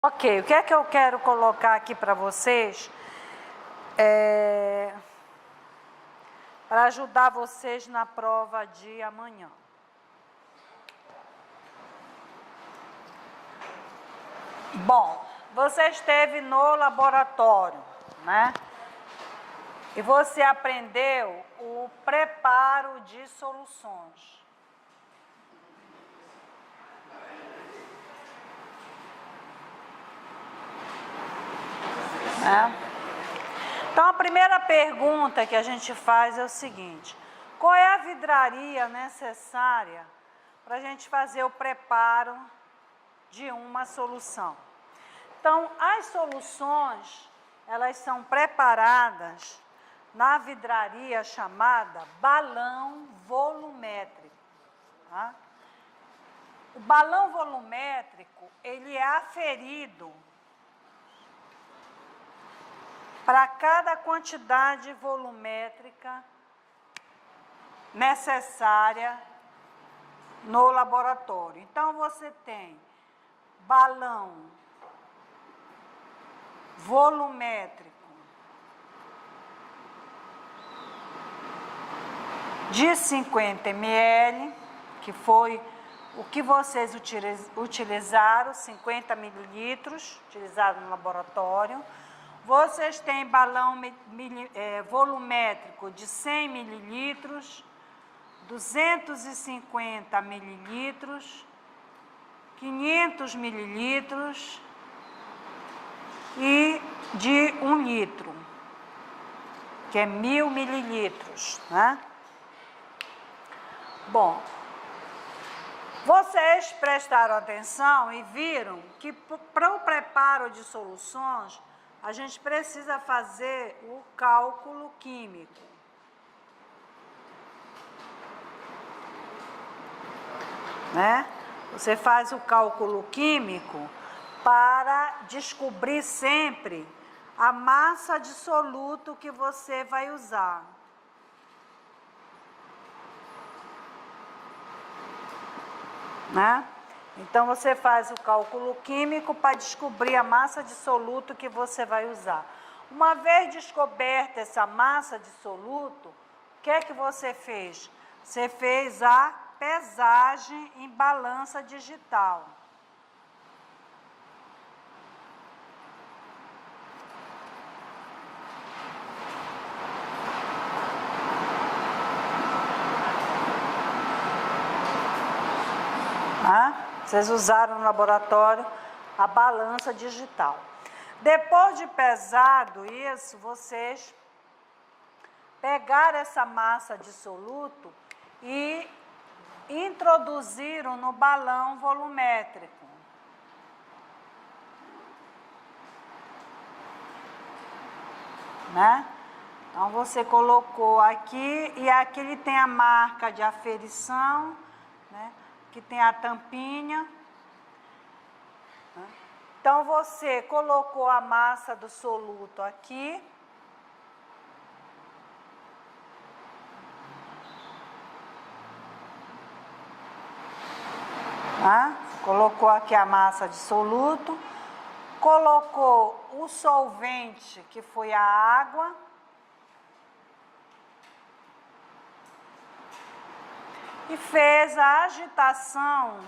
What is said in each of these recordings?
Ok, o que é que eu quero colocar aqui para vocês, para ajudar vocês na prova de amanhã. Bom, você esteve no laboratório, né? E você aprendeu o preparo de soluções. Então, a primeira pergunta que a gente faz é o seguinte: qual é a vidraria necessária para a gente fazer o preparo de uma solução? Então, as soluções, elas são preparadas na vidraria chamada balão volumétrico. Tá? O balão volumétrico, ele é aferido para cada quantidade volumétrica necessária no laboratório. Então, você tem balão volumétrico de 50 ml, que foi o que vocês utilizaram, 50 mililitros, utilizado no laboratório. Vocês têm balão volumétrico de 100 mililitros, 250 mililitros, 500 mililitros e de 1 litro, que é 1000 mililitros, né? Bom, vocês prestaram atenção e viram que para o preparo de soluções, a gente precisa fazer o cálculo químico. Né? Você faz o cálculo químico para descobrir sempre a massa de soluto que você vai usar. Né? Então, você faz o cálculo químico para descobrir a massa de soluto que você vai usar. Uma vez descoberta essa massa de soluto, o que é que você fez? Você fez a pesagem em balança digital. Vocês usaram no laboratório a balança digital. Depois de pesado isso, vocês pegaram essa massa de soluto e introduziram no balão volumétrico. Né? Então, você colocou aqui, e aqui ele tem a marca de aferição, né? Que tem a tampinha. Então, você colocou a massa do soluto aqui. Colocou aqui a massa de soluto. Colocou o solvente, que foi a água. E fez a agitação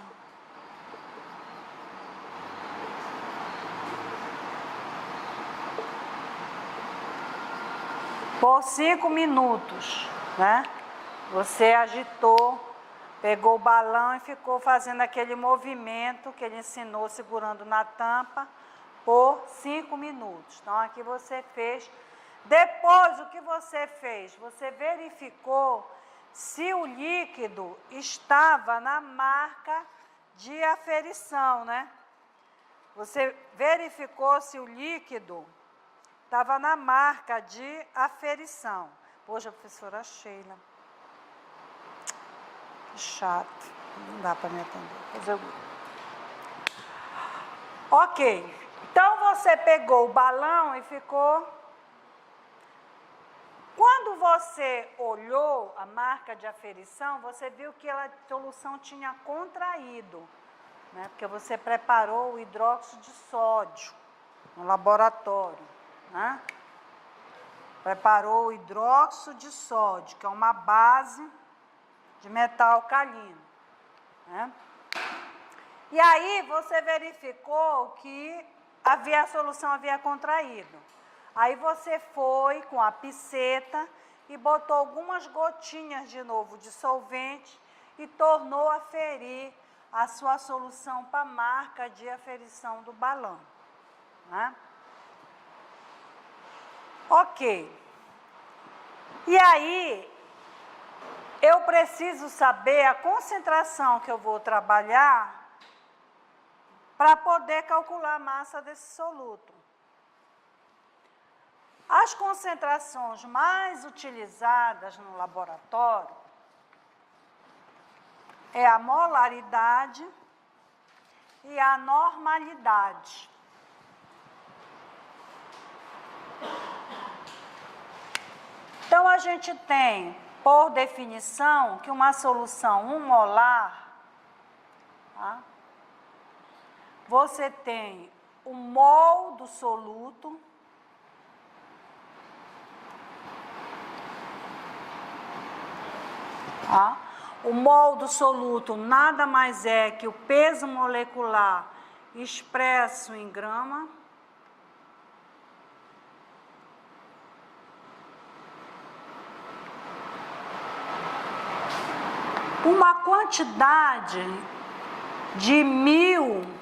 por 5 minutos, né? Você agitou, pegou o balão e ficou fazendo aquele movimento que ele ensinou, segurando na tampa, por 5 minutos. Então, aqui você fez. Depois, o que você fez? Você verificou se o líquido estava na marca de aferição, né? Você verificou se o líquido estava na marca de aferição. Poxa, professora Sheila, que chato, não dá para me atender. Ok, então você pegou o balão e ficou... Quando você olhou a marca de aferição, você viu que a solução tinha contraído, né? Porque você preparou o hidróxido de sódio no laboratório, né? Preparou o hidróxido de sódio, que é uma base de metal alcalino, né? E aí você verificou que a solução havia contraído. Aí você foi com a pinceta e botou algumas gotinhas de novo de solvente e tornou a aferir a sua solução para a marca de aferição do balão, né? Ok. E aí, eu preciso saber a concentração que eu vou trabalhar para poder calcular a massa desse soluto. As concentrações mais utilizadas no laboratório é a molaridade e a normalidade. Então, a gente tem, por definição, que uma solução 1 molar, tá? Você tem o mol do soluto, tá? O mol do soluto nada mais é que o peso molecular expresso em grama. Uma quantidade de 1000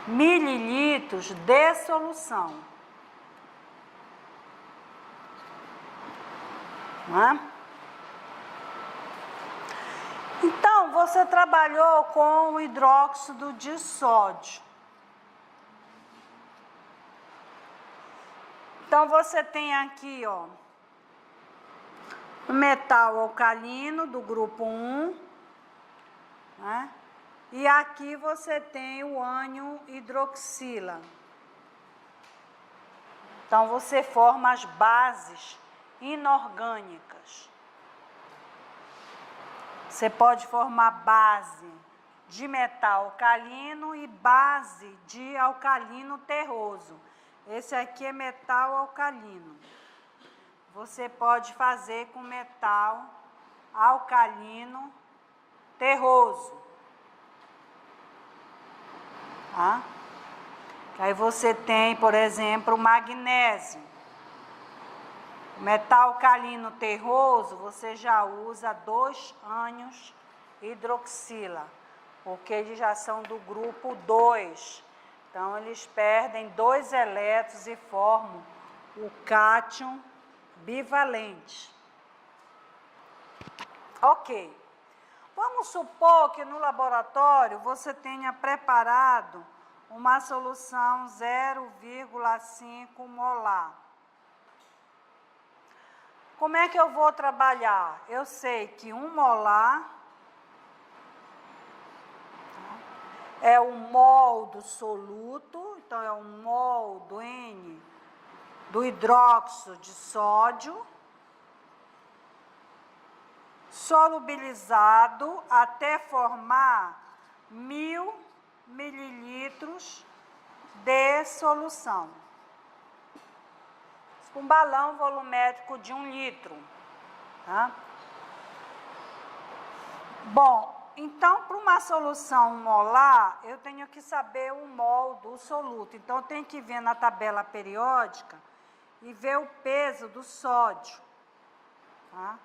mililitros de solução. Né? Então, você trabalhou com o hidróxido de sódio. Então, você tem aqui, ó, o metal alcalino do grupo 1, né? E aqui você tem o ânion hidroxila. Então, você forma as bases inorgânicas. Você pode formar base de metal alcalino e base de alcalino terroso. Esse aqui é metal alcalino. Você pode fazer com metal alcalino terroso. Tá? Aí você tem, por exemplo, o magnésio. O metal alcalino terroso, você já usa 2 ânions hidroxila, porque eles já são do grupo 2. Então, eles perdem 2 elétrons e formam o cátion bivalente. Ok. Vamos supor que no laboratório você tenha preparado uma solução 0,5 molar. Como é que eu vou trabalhar? Eu sei que 1 molar é o mol do soluto, então é o mol do N do hidróxido de sódio, solubilizado até formar 1000 mililitros de solução. Um balão volumétrico de 1 litro. Tá? Bom, então, para uma solução molar, eu tenho que saber o mol do soluto. Então, eu tenho que ver na tabela periódica e ver o peso do sódio. Tá?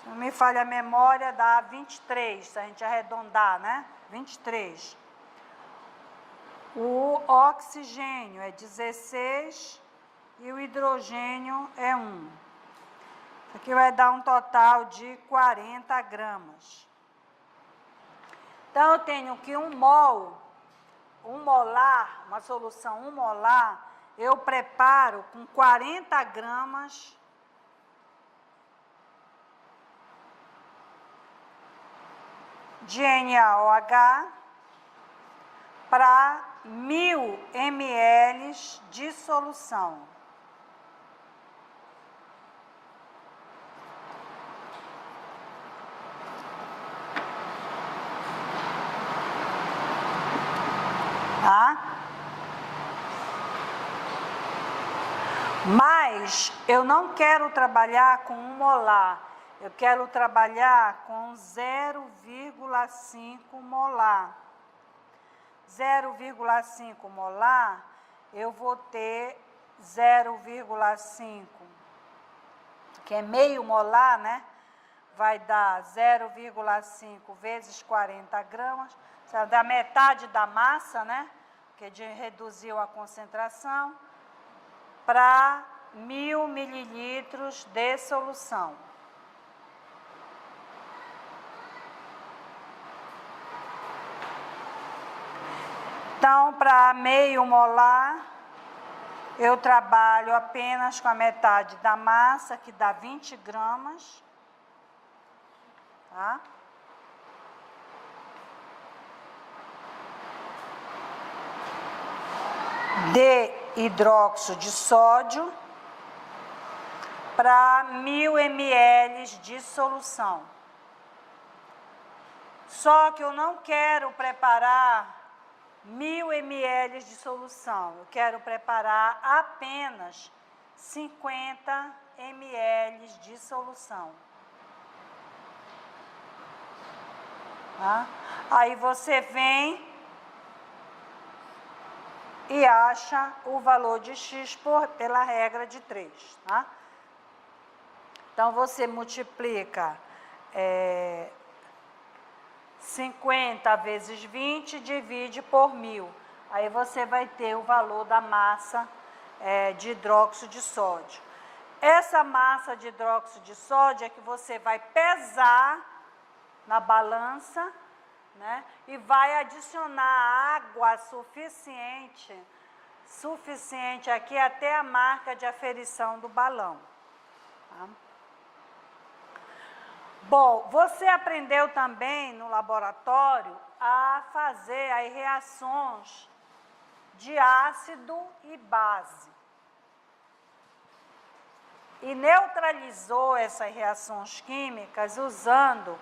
Se não me falha a memória, dá 23, se a gente arredondar, né? 23. O oxigênio é 16 e o hidrogênio é 1. Isso aqui vai dar um total de 40 gramas. Então, eu tenho que 1 molar, uma solução 1 molar, eu preparo com 40 gramas de NaOH para 1000 ml de solução. Mas eu não quero trabalhar com 1 molar, eu quero trabalhar com 0,5 molar. 0,5 molar, eu vou ter 0,5, que é meio molar, né? Vai dar 0,5 vezes 40 gramas, vai dar metade da massa, né? Que reduziu a concentração, para 1.000 mililitros de solução. Então, para meio molar, eu trabalho apenas com a metade da massa, que dá 20 gramas. Tá? De hidróxido de sódio para 1.000 ml de solução. Só que eu não quero preparar 1.000 ml de solução, eu quero preparar apenas 50 ml de solução. Tá? Aí você vem e acha o valor de x pela regra de 3. Tá? Então, você multiplica 50 vezes 20, divide por 1.000. Aí você vai ter o valor da massa de hidróxido de sódio. Essa massa de hidróxido de sódio é que você vai pesar na balança, né? E vai adicionar água suficiente aqui até a marca de aferição do balão. Tá? Bom, você aprendeu também no laboratório a fazer as reações de ácido e base. E neutralizou essas reações químicas usando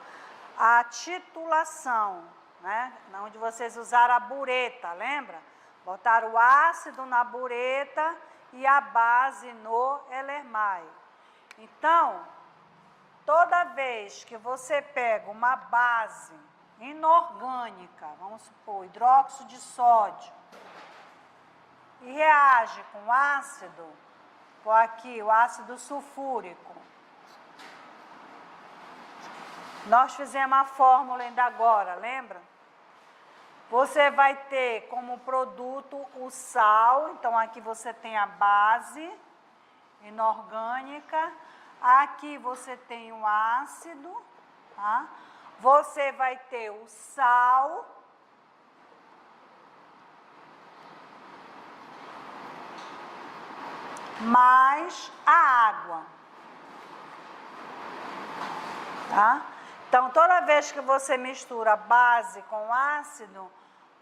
a titulação, né? Onde vocês usaram a bureta, lembra? Botaram o ácido na bureta e a base no Erlenmeyer. Então, toda vez que você pega uma base inorgânica, vamos supor, hidróxido de sódio, e reage com ácido, vou aqui o ácido sulfúrico. Nós fizemos a fórmula ainda agora, lembra? Você vai ter como produto o sal, então aqui você tem a base inorgânica, aqui você tem o ácido, tá? Você vai ter o sal, mais a água, tá? Então, toda vez que você mistura base com ácido,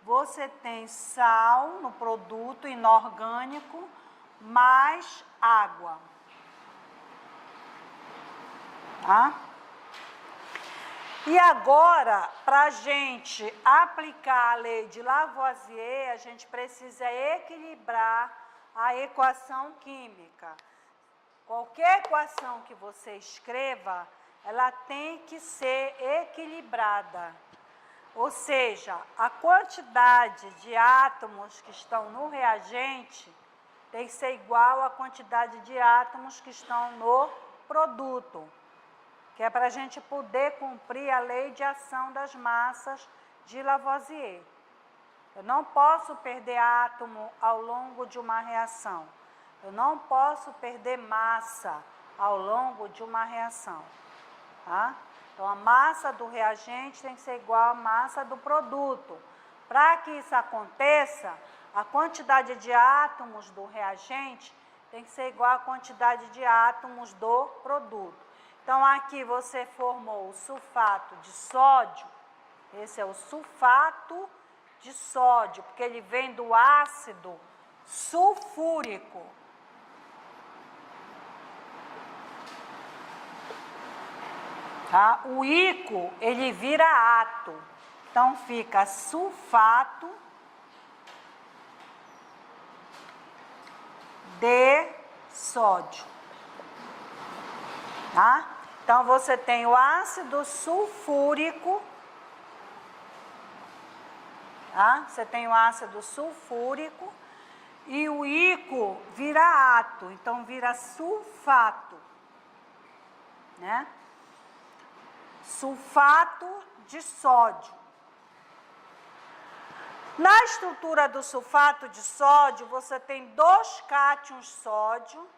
você tem sal no produto inorgânico mais água. Tá? E agora, para a gente aplicar a lei de Lavoisier, a gente precisa equilibrar a equação química. Qualquer equação que você escreva, ela tem que ser equilibrada. Ou seja, a quantidade de átomos que estão no reagente tem que ser igual à quantidade de átomos que estão no produto, que é para a gente poder cumprir a lei de ação das massas de Lavoisier. Eu não posso perder átomo ao longo de uma reação. Eu não posso perder massa ao longo de uma reação. Tá? Então, a massa do reagente tem que ser igual à massa do produto. Para que isso aconteça, a quantidade de átomos do reagente tem que ser igual à quantidade de átomos do produto. Então, aqui você formou o sulfato de sódio, esse é o sulfato de sódio, porque ele vem do ácido sulfúrico. Tá? O íco, ele vira ato, então fica sulfato de sódio. Tá? Então, você tem o ácido sulfúrico, tá? Você tem o ácido sulfúrico e o íco vira ato, então vira sulfato, né? Sulfato de sódio. Na estrutura do sulfato de sódio, você tem 2 cátions sódio,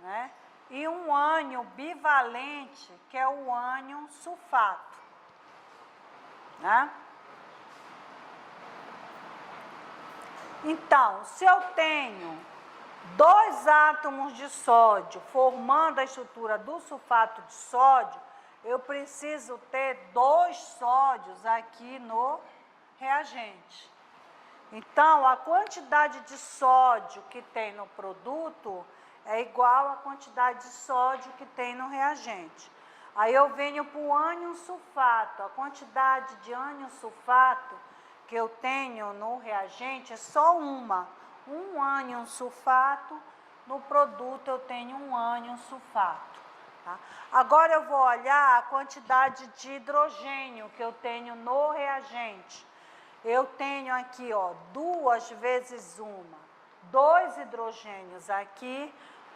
né? E um ânion bivalente, que é o ânion sulfato, né? Então, se eu tenho 2 átomos de sódio formando a estrutura do sulfato de sódio, eu preciso ter 2 sódios aqui no reagente. Então, a quantidade de sódio que tem no produto é igual à quantidade de sódio que tem no reagente. Aí eu venho para o ânion sulfato. A quantidade de ânion sulfato que eu tenho no reagente é só uma. Um ânion sulfato, no produto eu tenho um ânion sulfato. Tá? Agora eu vou olhar a quantidade de hidrogênio que eu tenho no reagente. Eu tenho aqui, ó, 2 vezes 1, 2 hidrogênios aqui,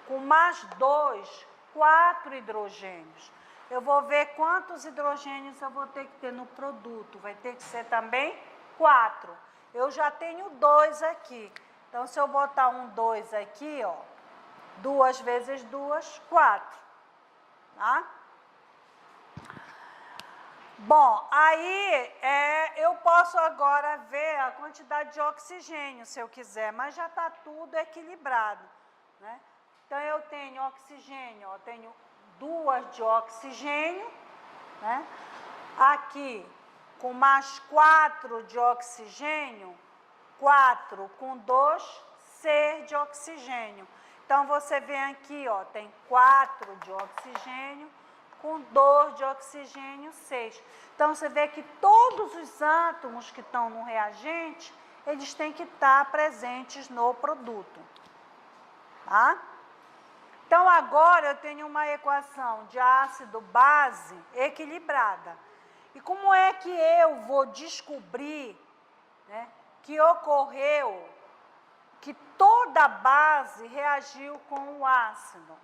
com mais 2, 4 hidrogênios. Eu vou ver quantos hidrogênios eu vou ter que ter no produto. Vai ter que ser também 4. Eu já tenho 2 aqui. Então, se eu botar um 2 aqui, ó, 2 vezes 2, 4. Tá? Bom, aí eu posso agora ver a quantidade de oxigênio, se eu quiser, mas já está tudo equilibrado, né? Então, eu tenho oxigênio, eu tenho 2 de oxigênio, né? Aqui, com mais 4 de oxigênio, 4 com 2, 6 de oxigênio. Então, você vem aqui, ó, tem 4 de oxigênio, com 2 de oxigênio, 6. Então, você vê que todos os átomos que estão no reagente, eles têm que estar presentes no produto. Tá? Então, agora eu tenho uma equação de ácido-base equilibrada. E como é que eu vou descobrir, né, que ocorreu, que toda a base reagiu com o ácido?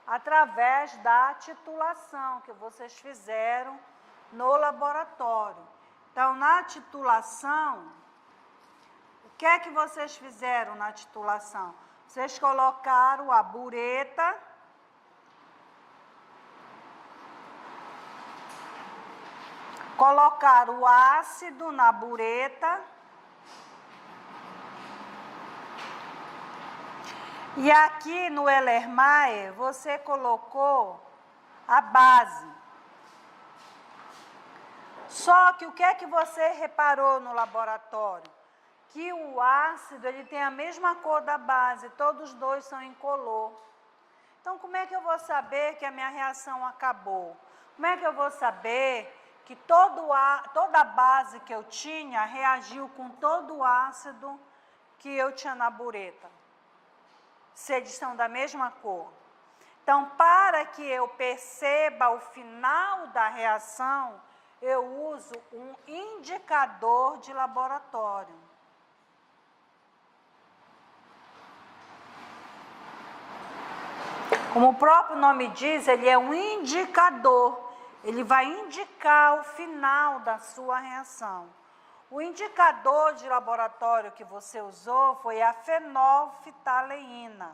Através da titulação que vocês fizeram no laboratório. Então, na titulação, o que é que vocês fizeram na titulação? Vocês colocaram a bureta, colocaram o ácido na bureta, e aqui no Erlenmeyer você colocou a base. Só que o que é que você reparou no laboratório? Que o ácido ele tem a mesma cor da base, todos os 2 são incolor. Então, como é que eu vou saber que a minha reação acabou? Como é que eu vou saber que toda a base que eu tinha reagiu com todo o ácido que eu tinha na bureta? Se eles são da mesma cor. Então, para que eu perceba o final da reação, eu uso um indicador de laboratório. Como o próprio nome diz, ele é um indicador. Ele vai indicar o final da sua reação. O indicador de laboratório que você usou foi a fenolftaleína.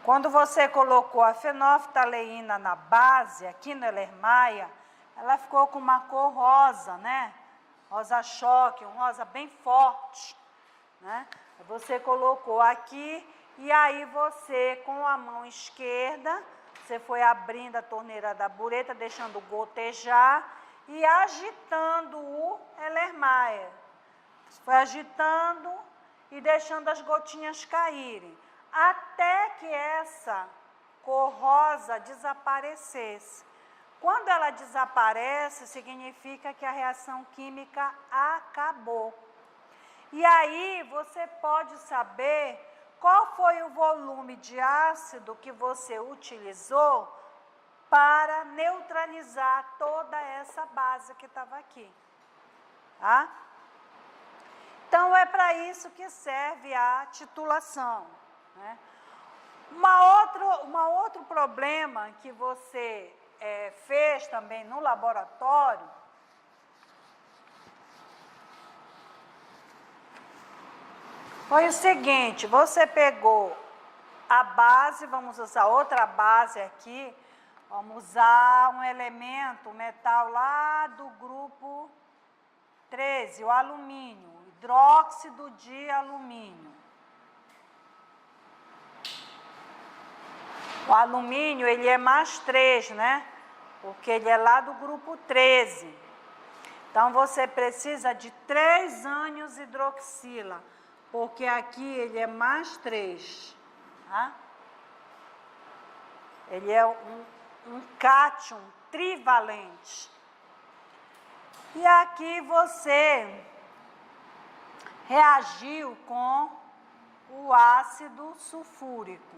Quando você colocou a fenolftaleína na base, aqui no Erlenmeyer, ela ficou com uma cor rosa, né? Rosa choque, um rosa bem forte, né? Você colocou aqui e aí você, com a mão esquerda, você foi abrindo a torneira da bureta, deixando gotejar e agitando o Erlenmeyer. Foi agitando e deixando as gotinhas caírem, até que essa cor rosa desaparecesse. Quando ela desaparece, significa que a reação química acabou. E aí você pode saber qual foi o volume de ácido que você utilizou para neutralizar toda essa base que estava aqui. Tá? Então, é para isso que serve a titulação, né? Outro problema que você fez também no laboratório foi o seguinte: você pegou a base, vamos usar outra base aqui, vamos usar um elemento, um metal lá do grupo 13, o alumínio, hidróxido de alumínio. O alumínio, ele é mais 3, né? Porque ele é lá do grupo 13. Então, você precisa de 3 ânions hidroxila, porque aqui ele é mais 3. Tá? Ele é um cátion trivalente. E aqui você reagiu com o ácido sulfúrico.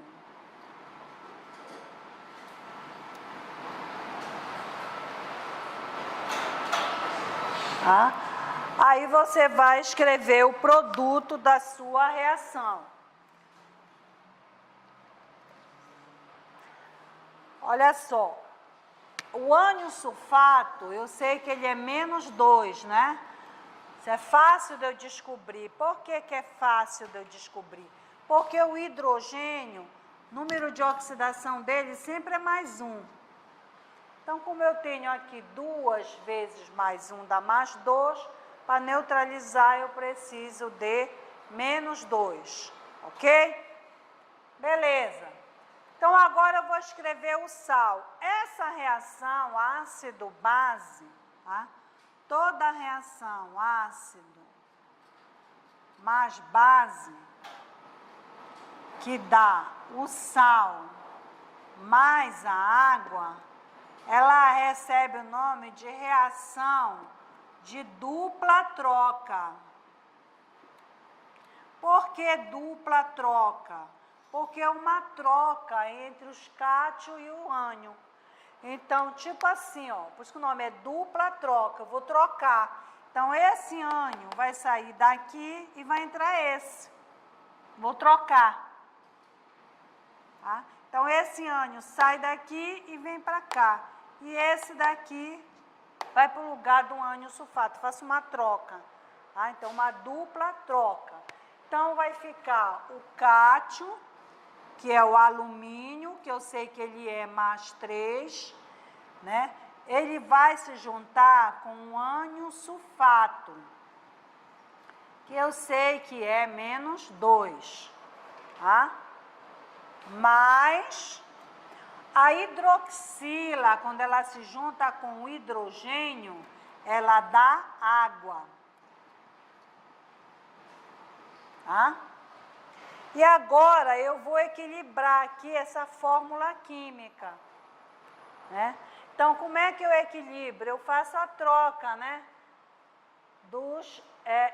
Tá? Aí você vai escrever o produto da sua reação. Olha só, o ânion sulfato, eu sei que ele é menos 2, né? Isso é fácil de eu descobrir. Por que é fácil de eu descobrir? Porque o hidrogênio, número de oxidação dele sempre é mais 1. Então, como eu tenho aqui 2 vezes mais 1 dá mais 2, para neutralizar eu preciso de menos 2, ok? Beleza. Então, agora eu vou escrever o sal. Essa reação ácido-base, tá? Toda reação ácido mais base, que dá o sal mais a água, ela recebe o nome de reação de dupla troca. Por que dupla troca? Porque é uma troca entre os cátion e o ânion. Então, tipo assim, ó, por isso que o nome é dupla troca, eu vou trocar. Então, esse ânion vai sair daqui e vai entrar esse. Vou trocar. Tá? Então, esse ânion sai daqui e vem para cá. E esse daqui vai para o lugar do ânion sulfato. Faço uma troca. Tá? Então, uma dupla troca. Então, vai ficar o cátion, que é o alumínio, que eu sei que ele é mais 3, né? Ele vai se juntar com o ânion sulfato, que eu sei que é menos 2, tá? Mas a hidroxila, quando ela se junta com o hidrogênio, ela dá água. Tá? E agora eu vou equilibrar aqui essa fórmula química, né? Então, como é que eu equilibro? Eu faço a troca, né, dos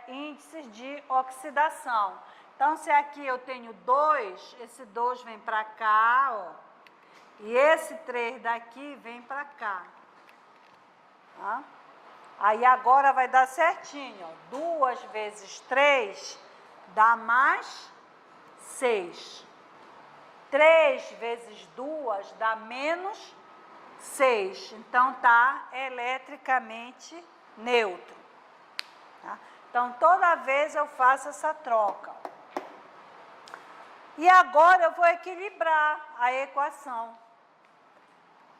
índices de oxidação. Então, se aqui eu tenho 2, esse 2 vem para cá, ó, e esse 3 daqui vem para cá. Tá? Aí agora vai dar certinho, ó, 2 vezes 3 dá mais 6. 3 vezes 2 dá menos 6. Então, está eletricamente neutro. Tá? Então, toda vez eu faço essa troca. E agora eu vou equilibrar a equação.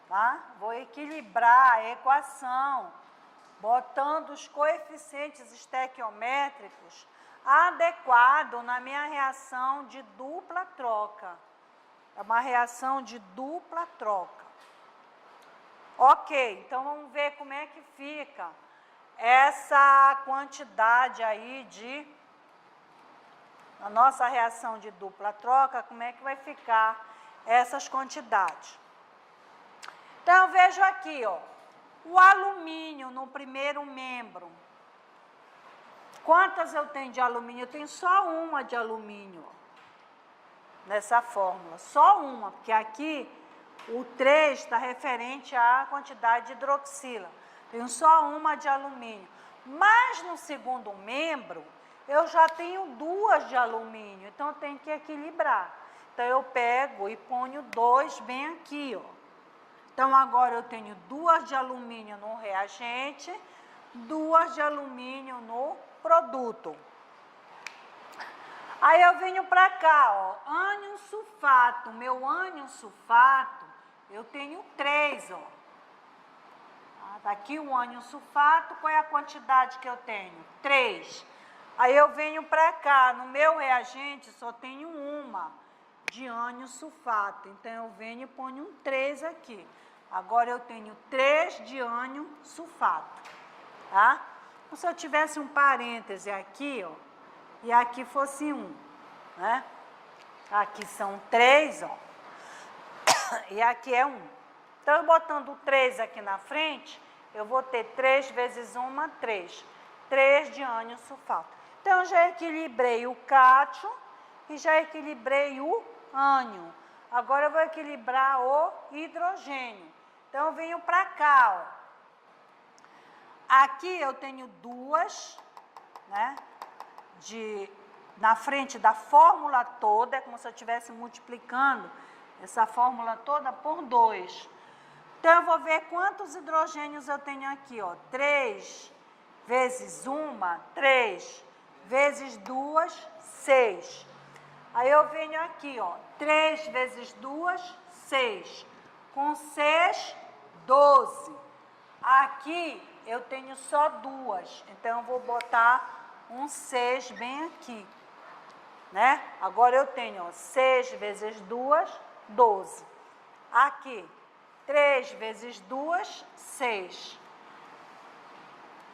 Tá? Vou equilibrar a equação, botando os coeficientes estequiométricos adequado na minha reação de dupla troca. É uma reação de dupla troca. Ok, então vamos ver como é que fica essa quantidade aí a nossa reação de dupla troca, como é que vai ficar essas quantidades. Então, eu vejo aqui, ó, o alumínio no primeiro membro, Quantas eu tenho de alumínio? Eu tenho só uma de alumínio, ó, nessa fórmula. Só uma, porque aqui o 3 está referente à quantidade de hidroxila. Tenho só uma de alumínio. Mas no segundo membro, eu já tenho 2 de alumínio, então eu tenho que equilibrar. Então eu pego e ponho 2 bem aqui, ó. Então agora eu tenho 2 de alumínio no reagente, 2 de alumínio no produto. Aí eu venho para cá, ó, ânion sulfato. Meu ânion sulfato, eu tenho 3, ó. Tá aqui o ânion sulfato, qual é a quantidade que eu tenho? 3. Aí eu venho para cá, no meu reagente só tenho uma de ânion sulfato. Então eu venho e ponho um 3 aqui. Agora eu tenho 3 de ânion sulfato, tá? Então, se eu tivesse um parêntese aqui, ó, e aqui fosse 1, né? Aqui são 3, ó, e aqui é 1. Então, eu botando o 3 aqui na frente, eu vou ter 3 vezes 1, 3. 3 de ânion sulfato. Então, eu já equilibrei o cátion e já equilibrei o ânion. Agora, eu vou equilibrar o hidrogênio. Então, eu venho para cá, ó. Aqui eu tenho 2, né? Na frente da fórmula toda, é como se eu estivesse multiplicando essa fórmula toda por 2. Então, eu vou ver quantos hidrogênios eu tenho aqui, ó. 3 vezes 1, 3, vezes 2, 6. Aí eu venho aqui, ó, 3 vezes 2, 6. Com 6, 12. Aqui eu tenho só 2, então eu vou botar um 6 bem aqui, né? Agora eu tenho, ó, 6 vezes 2, 12. Aqui, 3 vezes 2, 6.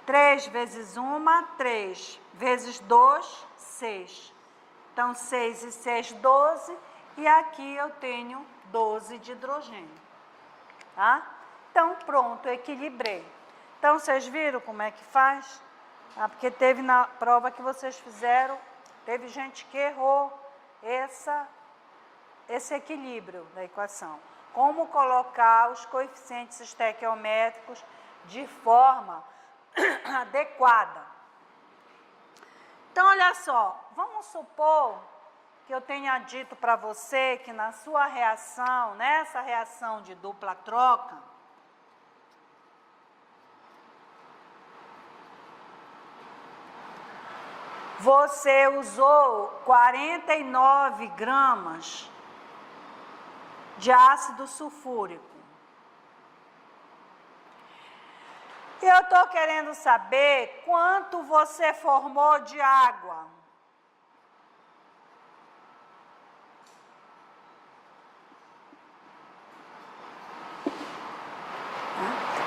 3 vezes 1, 3. Vezes 2, 6. Então, 6 e 6, 12. E aqui eu tenho 12 de hidrogênio, tá? Então, pronto, equilibrei. Então, vocês viram como é que faz? Ah, porque teve na prova que vocês fizeram, teve gente que errou esse equilíbrio da equação. Como colocar os coeficientes estequiométricos de forma adequada. Então, olha só, vamos supor que eu tenha dito para você que na sua reação, nessa reação de dupla troca, você usou 49 gramas de ácido sulfúrico. E eu estou querendo saber quanto você formou de água.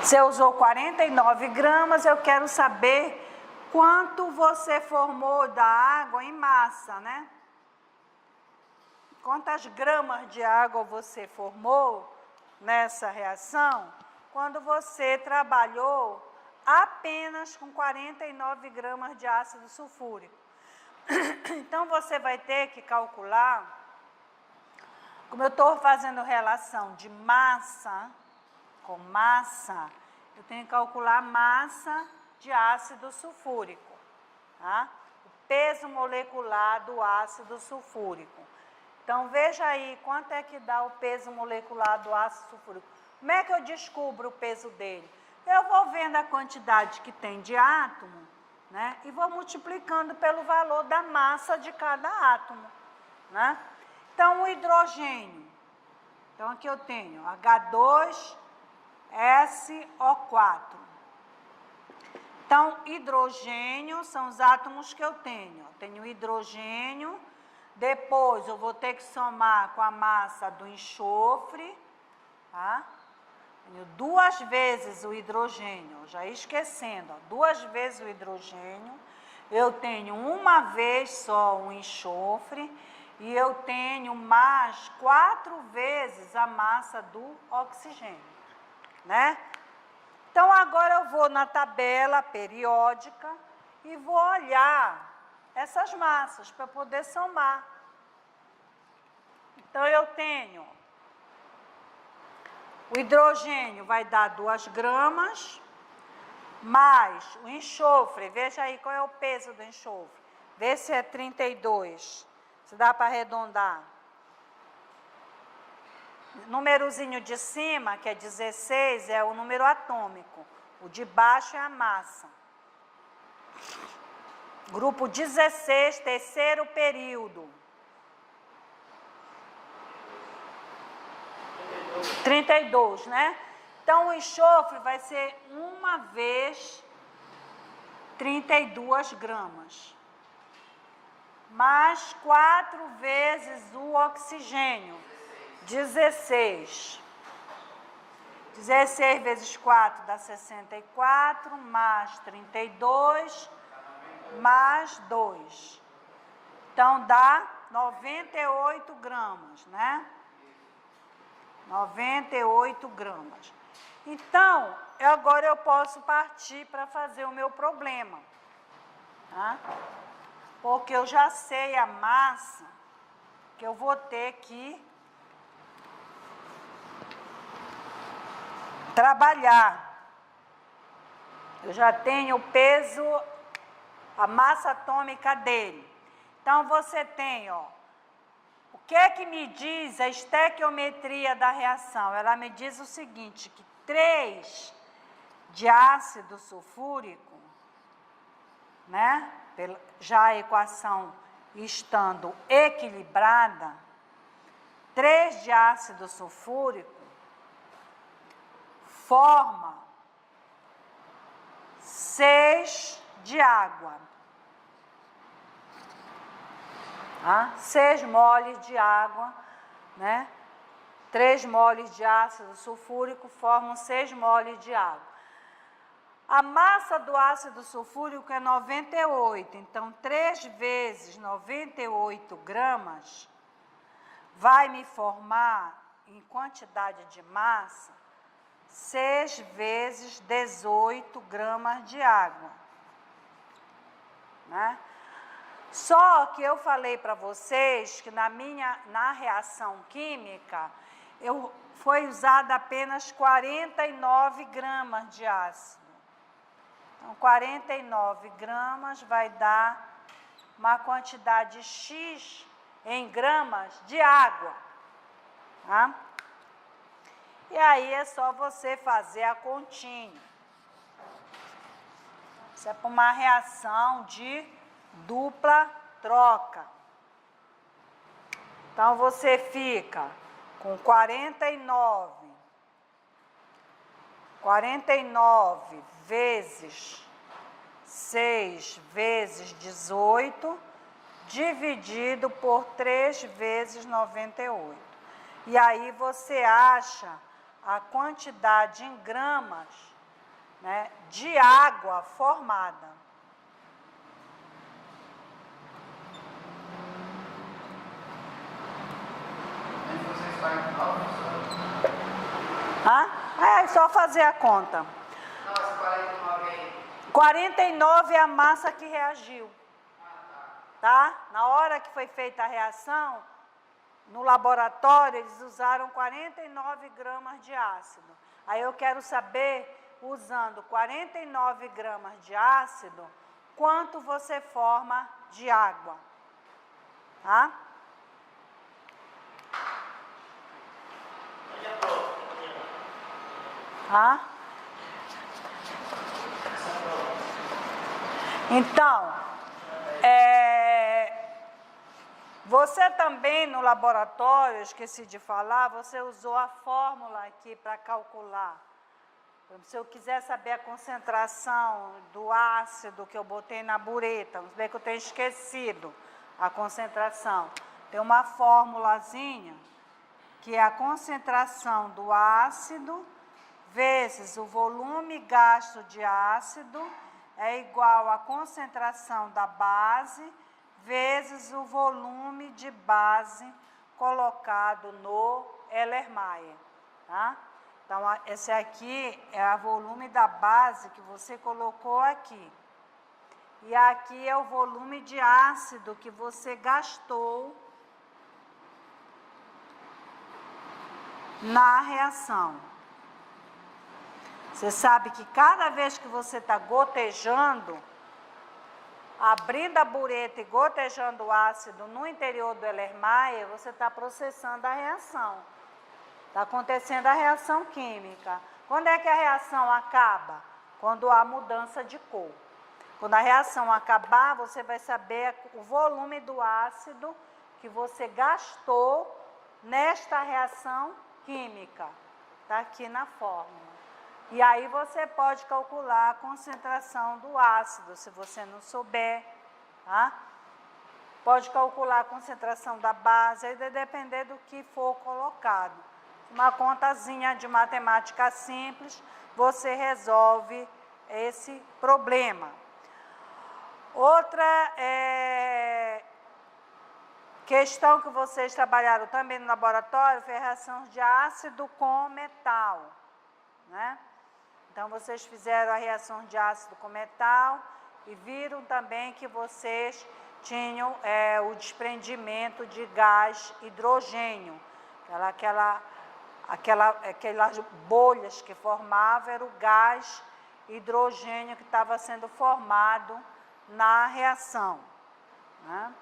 Você usou 49 gramas, eu quero saber quanto você formou da água em massa, né? Quantas gramas de água você formou nessa reação quando você trabalhou apenas com 49 gramas de ácido sulfúrico. Então, você vai ter que calcular, como eu estou fazendo relação de massa com massa, eu tenho que calcular a massa de ácido sulfúrico, tá? O peso molecular do ácido sulfúrico. Então, veja aí quanto é que dá o peso molecular do ácido sulfúrico. Como é que eu descubro o peso dele? Eu vou vendo a quantidade que tem de átomo, né? E vou multiplicando pelo valor da massa de cada átomo, né? Então, o hidrogênio. Então, aqui eu tenho H2SO4. Então, hidrogênio são os átomos que eu tenho. Eu tenho hidrogênio, depois eu vou ter que somar com a massa do enxofre, tá? Tenho 2 vezes o hidrogênio, já esquecendo, ó, 2 vezes o hidrogênio. Eu tenho uma vez só o enxofre e eu tenho mais 4 vezes a massa do oxigênio, né? Então, agora eu vou na tabela periódica e vou olhar essas massas para poder somar. Então, eu tenho o hidrogênio vai dar 2 gramas, mais o enxofre, veja aí qual é o peso do enxofre. Vê se é 32, se dá para arredondar. Númerozinho de cima, que é 16, é o número atômico. O de baixo é a massa. Grupo 16, terceiro período. 32, né? Então, o enxofre vai ser 1 vez 32 gramas. Mais 4 vezes o oxigênio. 16. 16 vezes 4 dá 64, mais 32, mais 2. Então, dá 98 gramas, né? 98 gramas. Então, agora eu posso partir para fazer o meu problema. Tá? Porque eu já sei a massa que eu vou ter que trabalhar. Eu já tenho o peso, a massa atômica dele. Então, você tem, ó, o que é que me diz a estequiometria da reação? Ela me diz o seguinte, que 3 de ácido sulfúrico, né? Já a equação estando equilibrada, 3 de ácido sulfúrico forma 6 de água. 6 moles de água, né? 3 moles de ácido sulfúrico formam 6 moles de água. A massa do ácido sulfúrico é 98, então 3 vezes 98 gramas vai me formar, em quantidade de massa, 6 vezes 18 gramas de água, né? Só que eu falei para vocês que na reação química, foi usada apenas 49 gramas de ácido. Então, 49 gramas vai dar uma quantidade X em gramas de água. Tá? E aí é só você fazer a continha. Isso é para uma reação de dupla troca. Então, você fica com 49 vezes 6 vezes 18, dividido por 3 vezes 98. E aí você acha a quantidade em gramas, né, de água formada. É só fazer a conta. Não, esse 49 aí. 49 é a massa que reagiu. Tá? Na hora que foi feita a reação, no laboratório, eles usaram 49 gramas de ácido. Aí eu quero saber, usando 49 gramas de ácido, quanto você forma de água. Tá? Tá? Então, você também no laboratório, esqueci de falar, você usou a fórmula aqui para calcular. Se eu quiser saber a concentração do ácido que eu botei na bureta, vamos ver que eu tenho esquecido a concentração. Tem uma formulazinha que é a concentração do ácido vezes o volume gasto de ácido é igual à concentração da base vezes o volume de base colocado no Erlenmeyer, tá? Então, esse aqui é o volume da base que você colocou aqui. e aqui é o volume de ácido que você gastou na reação. Você sabe que cada vez que você está gotejando, abrindo a bureta e gotejando o ácido no interior do Erlenmeyer, você está processando a reação. Está acontecendo a reação química. Quando é que a reação acaba? Quando há mudança de cor. Quando a reação acabar, você vai saber o volume do ácido que você gastou nesta reação química. Está aqui na fórmula. E aí você pode calcular a concentração do ácido, se você não souber, tá? Pode calcular a concentração da base, aí vai depender do que for colocado. Uma contazinha de matemática simples, você resolve esse problema. Outra questão que vocês trabalharam também no laboratório foi a reação de ácido com metal, né? Então, vocês fizeram a reação de ácido com metal e viram também que vocês tinham o desprendimento de gás hidrogênio. Aquelas bolhas que formavam era o gás hidrogênio que estava sendo formado na reação, né?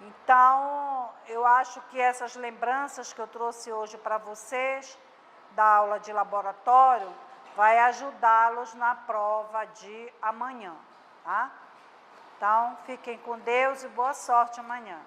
Então, eu acho que essas lembranças que eu trouxe hoje para vocês, da aula de laboratório, vai ajudá-los na prova de amanhã, tá? Então, fiquem com Deus e boa sorte amanhã.